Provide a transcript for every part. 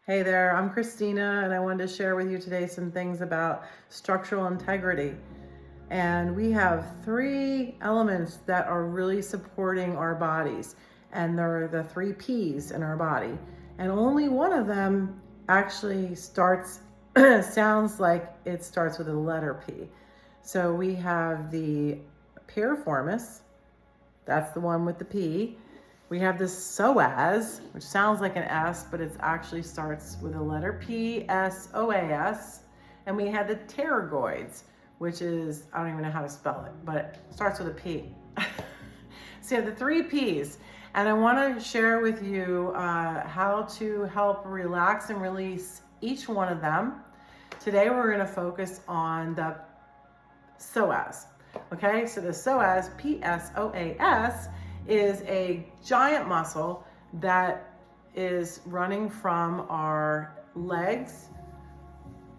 Hey there, I'm Christina, and I wanted to share with you today some things about structural integrity. And we have three elements that are really supporting our bodies, and they're the three P's in our body. And only one of them actually sounds like it starts with a letter P. So we have the Piriformis, that's the one with the P. We have the Psoas, which sounds like an S, but it actually starts with a letter P, S-O-A-S. And we have the Pterigoids, which is, I don't even know how to spell it, but it starts with a P. So you have the three Ps. And I want to share with you how to help relax and release each one of them. Today we're going to focus on the Psoas. Okay, so the Psoas, P-S-O-A-S, is a giant muscle that is running from our legs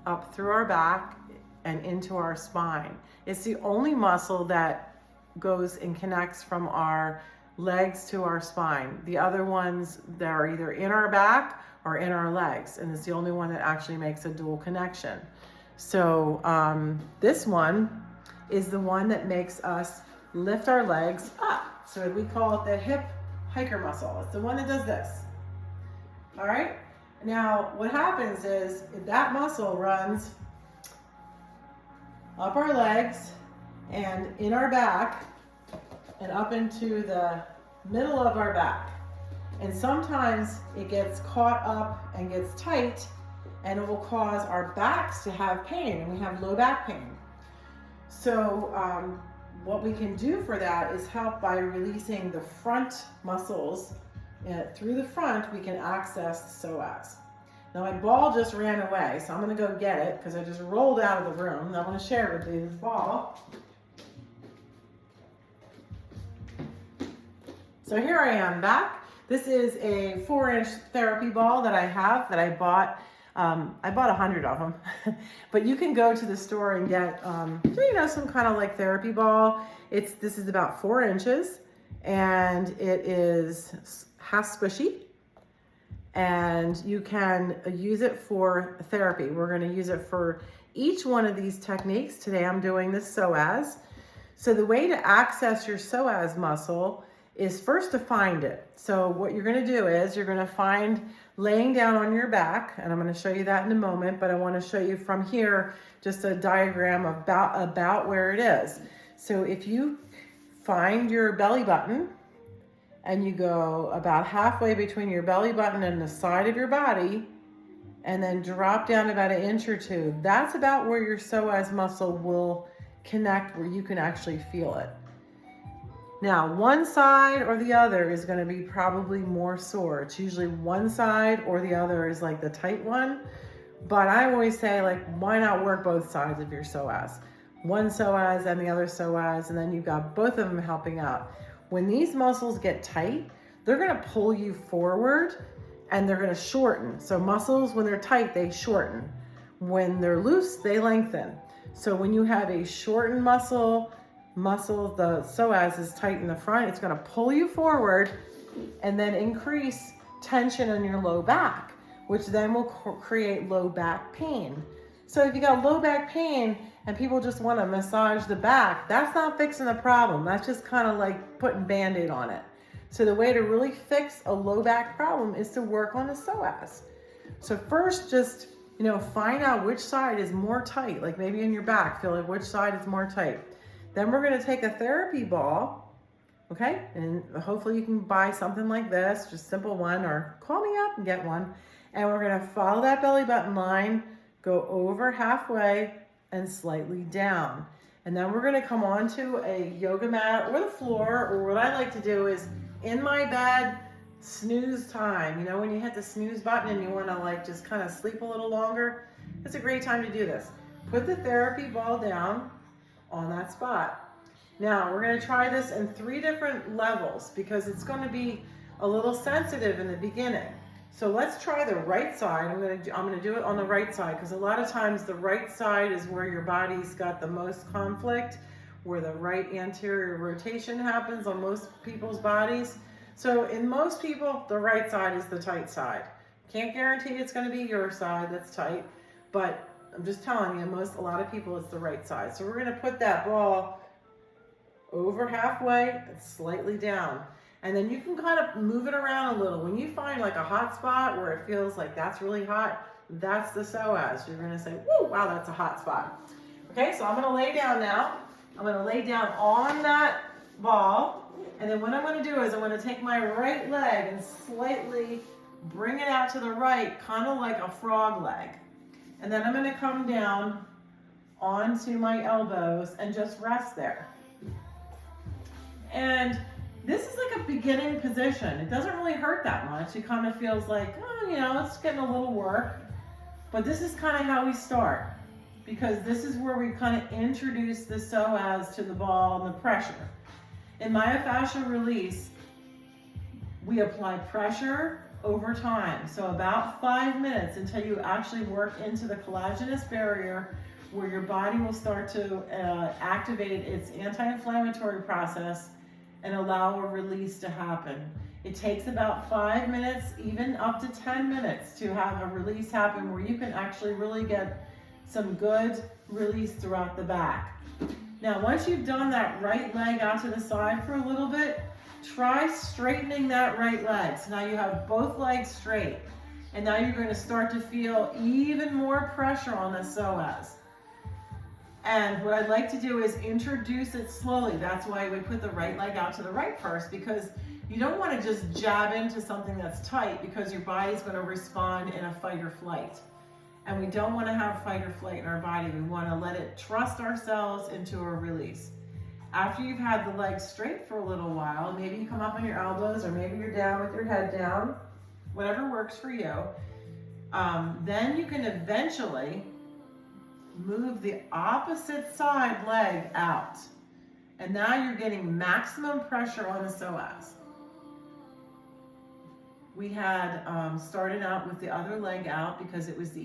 up through our back and into our spine. It's the only muscle that goes and connects from our legs to our spine. The other ones that are either in our back or in our legs, and it's the only one that actually makes a dual connection. So this one is the one that makes us lift our legs up. So we call it the hip hiker muscle. It's the one that does this. All right? Now, what happens is that muscle runs up our legs and in our back and up into the middle of our back. And sometimes it gets caught up and gets tight, and it will cause our backs to have pain, and we have low back pain. So what we can do for that is help by releasing the front muscles. Through the front, we can access the psoas. Now my ball just ran away, so I'm going to go get it because I just rolled out of the room. And I want to share with you this ball. So here I am back. This is a 4-inch therapy ball that I have that I bought. I bought 100 of them, but you can go to the store and get, some kind of like therapy ball. This is about 4 inches, and it is half squishy, and you can use it for therapy. We're going to use it for each one of these techniques. Today I'm doing the psoas. So the way to access your psoas muscle is first to find it. So what you're going to do is you're going to find laying down on your back, and I'm going to show you that in a moment, but I want to show you from here just a diagram about where it is. So if you find your belly button and you go about halfway between your belly button and the side of your body and then drop down about 1 inch or 2, that's about where your psoas muscle will connect, where you can actually feel it. Now, one side or the other is going to be probably more sore. It's usually one side or the other is like the tight one. But I always say, like, why not work both sides of your psoas? One psoas and the other psoas, and then you've got both of them helping out. When these muscles get tight, they're going to pull you forward and they're going to shorten. So muscles, when they're tight, they shorten. When they're loose, they lengthen. So when you have a shortened muscle, the psoas is tight in the front, it's going to pull you forward and then increase tension in your low back, which then will create low back pain. So if you got low back pain and people just want to massage the back, that's not fixing the problem. That's just kind of like putting Band-Aid on it. So the way to really fix a low back problem is to work on the psoas. So first, just find out which side is more tight, like maybe in your back, feel like which side is more tight. Then we're going to take a therapy ball, okay? And hopefully you can buy something like this, just simple one, or call me up and get one. And we're going to follow that belly button line, go over halfway and slightly down. And then we're going to come onto a yoga mat or the floor, or what I like to do is in my bed, snooze time. You know, when you hit the snooze button and you want to like just kind of sleep a little longer, it's a great time to do this. Put the therapy ball down on that spot. Now we're going to try this in 3 different levels because it's going to be a little sensitive in the beginning. So let's try the right side. I'm going to do it on the right side because a lot of times the right side is where your body's got the most conflict, where the right anterior rotation happens on most people's bodies. So in most people, the right side is the tight side. Can't guarantee it's going to be your side that's tight, but I'm just telling you, a lot of people, it's the right side. So we're going to put that ball over halfway and slightly down. And then you can kind of move it around a little. When you find like a hot spot where it feels like that's really hot, that's the psoas. You're going to say, whoa, wow, that's a hot spot. Okay, so I'm going to lay down now. I'm going to lay down on that ball. And then what I'm going to do is I'm going to take my right leg and slightly bring it out to the right, kind of like a frog leg. And then I'm going to come down onto my elbows and just rest there. And this is like a beginning position. It doesn't really hurt that much. It kind of feels like, oh, you know, it's getting a little work. But this is kind of how we start, because this is where we kind of introduce the psoas to the ball and the pressure. In myofascial release, we apply pressure over time. So about 5 minutes until you actually work into the collagenous barrier, where your body will start to activate its anti-inflammatory process and allow a release to happen. It takes about 5 minutes, even up to 10 minutes, to have a release happen where you can actually really get some good release throughout the back. Now, once you've done that right leg out to the side for a little bit, try straightening that right leg. So now you have both legs straight. And now you're going to start to feel even more pressure on the psoas. And what I'd like to do is introduce it slowly. That's why we put the right leg out to the right first, because you don't want to just jab into something that's tight, because your body's going to respond in a fight or flight. And we don't want to have fight or flight in our body. We want to let it trust ourselves into a release. After you've had the legs straight for a little while, maybe you come up on your elbows, or maybe you're down with your head down, whatever works for you. Then you can eventually move the opposite side leg out. And now you're getting maximum pressure on the psoas. We had started out with the other leg out because it was the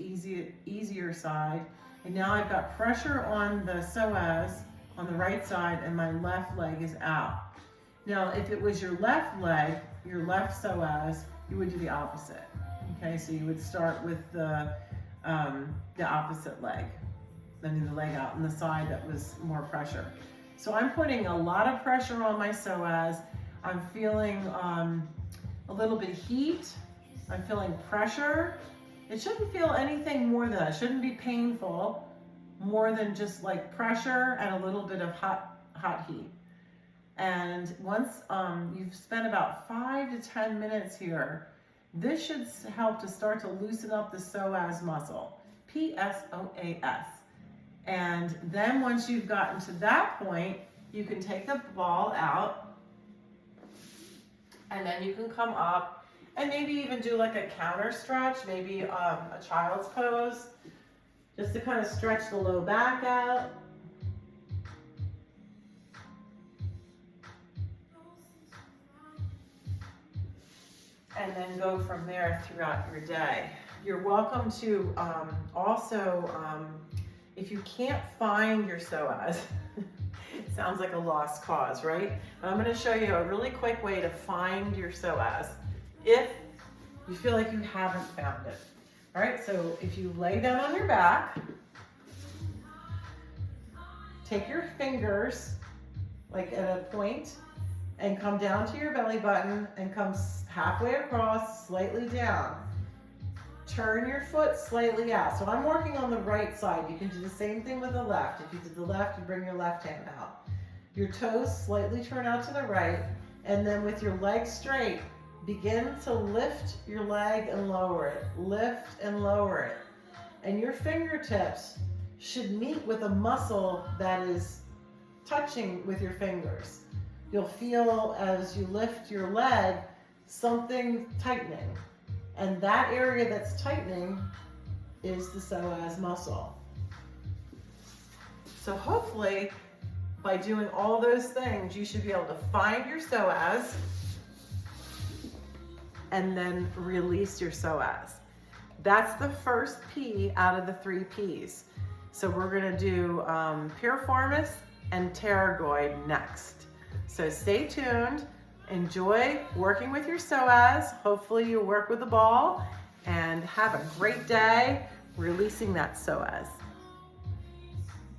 easier side. And now I've got pressure on the psoas on the right side, and my left leg is out. Now, if it was your left leg, your left psoas, you would do the opposite. Okay, so you would start with the opposite leg. Then the leg out on the side that was more pressure. So I'm putting a lot of pressure on my psoas. I'm feeling a little bit of heat. I'm feeling pressure. It shouldn't feel anything more than that. It shouldn't be painful, more than just like pressure and a little bit of hot heat. And once you've spent about 5 to 10 minutes here, this should help to start to loosen up the psoas muscle, Psoas. And then once you've gotten to that point, you can take the ball out, and then you can come up and maybe even do like a counter stretch, maybe a child's pose, just to kind of stretch the low back out. And then go from there throughout your day. You're welcome to also, if you can't find your psoas, it sounds like a lost cause, right? But I'm going to show you a really quick way to find your psoas if you feel like you haven't found it. All right, so if you lay down on your back, take your fingers like at a point and come down to your belly button and come halfway across, slightly down. Turn your foot slightly out. So I'm working on the right side. You can do the same thing with the left. If you did the left, you bring your left hand out. Your toes slightly turn out to the right, and then with your legs straight, begin to lift your leg and lower it. Lift and lower it. And your fingertips should meet with a muscle that is touching with your fingers. You'll feel as you lift your leg, something tightening. And that area that's tightening is the psoas muscle. So hopefully, by doing all those things, you should be able to find your psoas and then release your psoas. That's the first P out of the 3 Ps. So we're gonna do Piriformis and Pterigoid next. So stay tuned. Enjoy working with your psoas. Hopefully you work with the ball, and and have a great day releasing that psoas.